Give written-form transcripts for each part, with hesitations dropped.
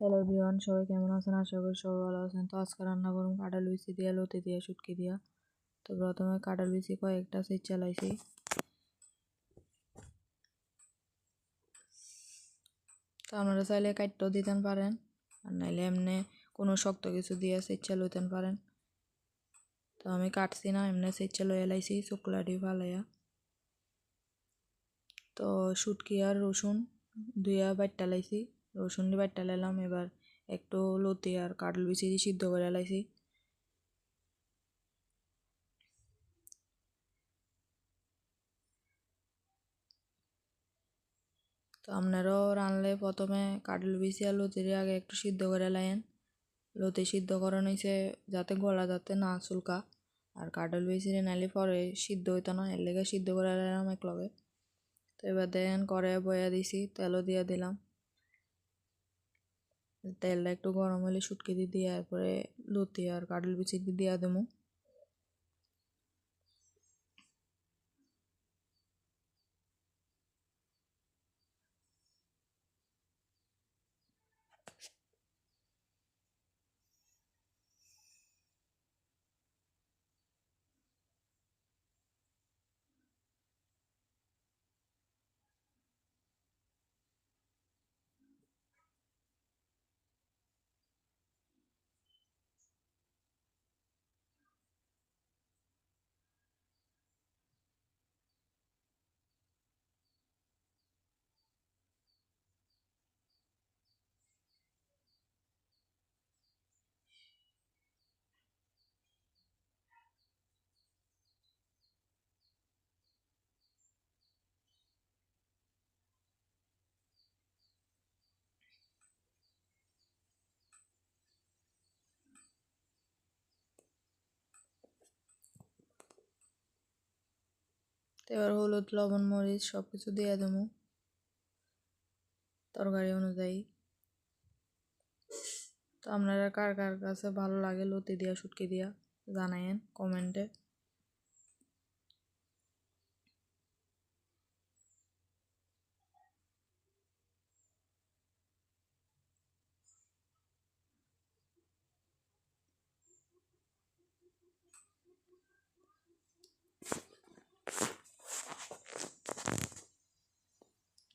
Hello everyone, সবাই কেমন আছেন? আশা করি সবাই ভালো আছেন। তো আজকে রান্না করুন কাঁঠাল বিচি দিয়া, লতি দিয়া, শুটকি দিয়া। তো প্রথমে কাঁঠাল বিচি কয়েকটা সেচ চালাইছি। তো আপনারা চাইলে কাটতেও দিতেন পারেন, আর নাইলে এমনি কোনো শক্ত কিছু দিয়ে সেচা লইতেন পারেন। তো আমি কাটছি না, এমনি সেচা লইয়া লাইছি চোকলাটি ফালাইয়া। তো শুটকি আর রসুন ধুইয়া বাট্টা লাইছি, রসুন দিয়ে বাট্টা লাইলাম। এবার একটু লতি আর কাঁঠাল বিচি সিদ্ধ করে লাইছি। তো আপনারাও রানলে প্রথমে কাঁঠাল বিচি আর লতির আগে একটু সিদ্ধ করে লাইন। লতি সিদ্ধ করানো হয়েছে যাতে গলা যাতে না চুলকা, আর কাঁঠাল বিচিরে নাইলে পরে সিদ্ধ হইতো না, এর লেগে সিদ্ধ করে লাইলাম একলগে। তো এবার দেখেন কড়াইয়ে বয়া দিছি, তেলও দিয়ে দিলাম। তেলটা একটু গরম হলে শুটকি দিয়ে এরপরে লতি আর কাঁঠাল বিচি দিয়ে দেবো। তো এবার হলুদ, লবণ, মরিচ সব কিছু দিয়ে দেবো তরকারি অনুযায়ী। তো আপনারা কার কার কাছে ভালো লাগে লতি দিয়া শুটকি দিয়া জানায়েন কমেন্টে।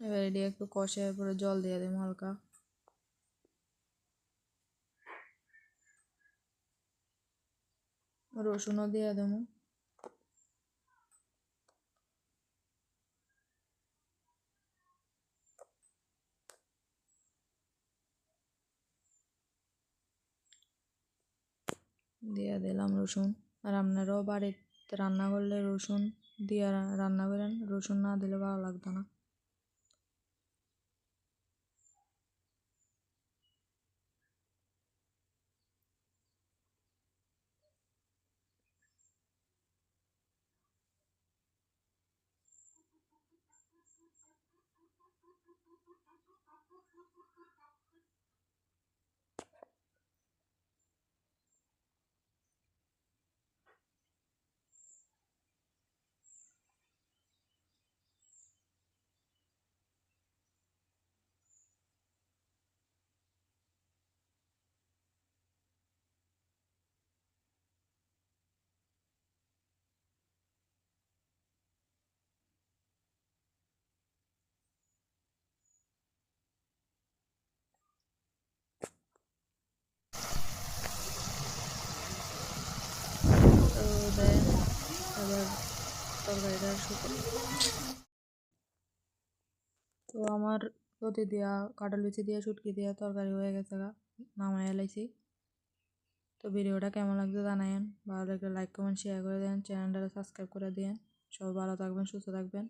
এবার এটি একটু কষে পরে জল দিয়ে দেবো হালকা। রসুনও দিয়ে দেবো। দিয়ে দিলাম রসুন। আর আপনারাও বাড়িতে রান্না করলে রসুন দিয়ে রান্না করেন, রসুন না দিলে ভালো লাগতো না। তো দেন এবার তরকারিটা তো আমার লতি দিয়া, কাঁঠাল বিচি দিয়া, শুটকি দিয়া তরকারি হয়ে গেছে, নামাই এলাইছি। তো ভিডিওটা কেমন লাগছে জানায়েন, ভালো লাগলে লাইক কমেন্ট শেয়ার করে দেন, চ্যানেলটা সাবস্ক্রাইব করে দিন। সবাই ভালো থাকবেন, সুস্থ থাকবেন।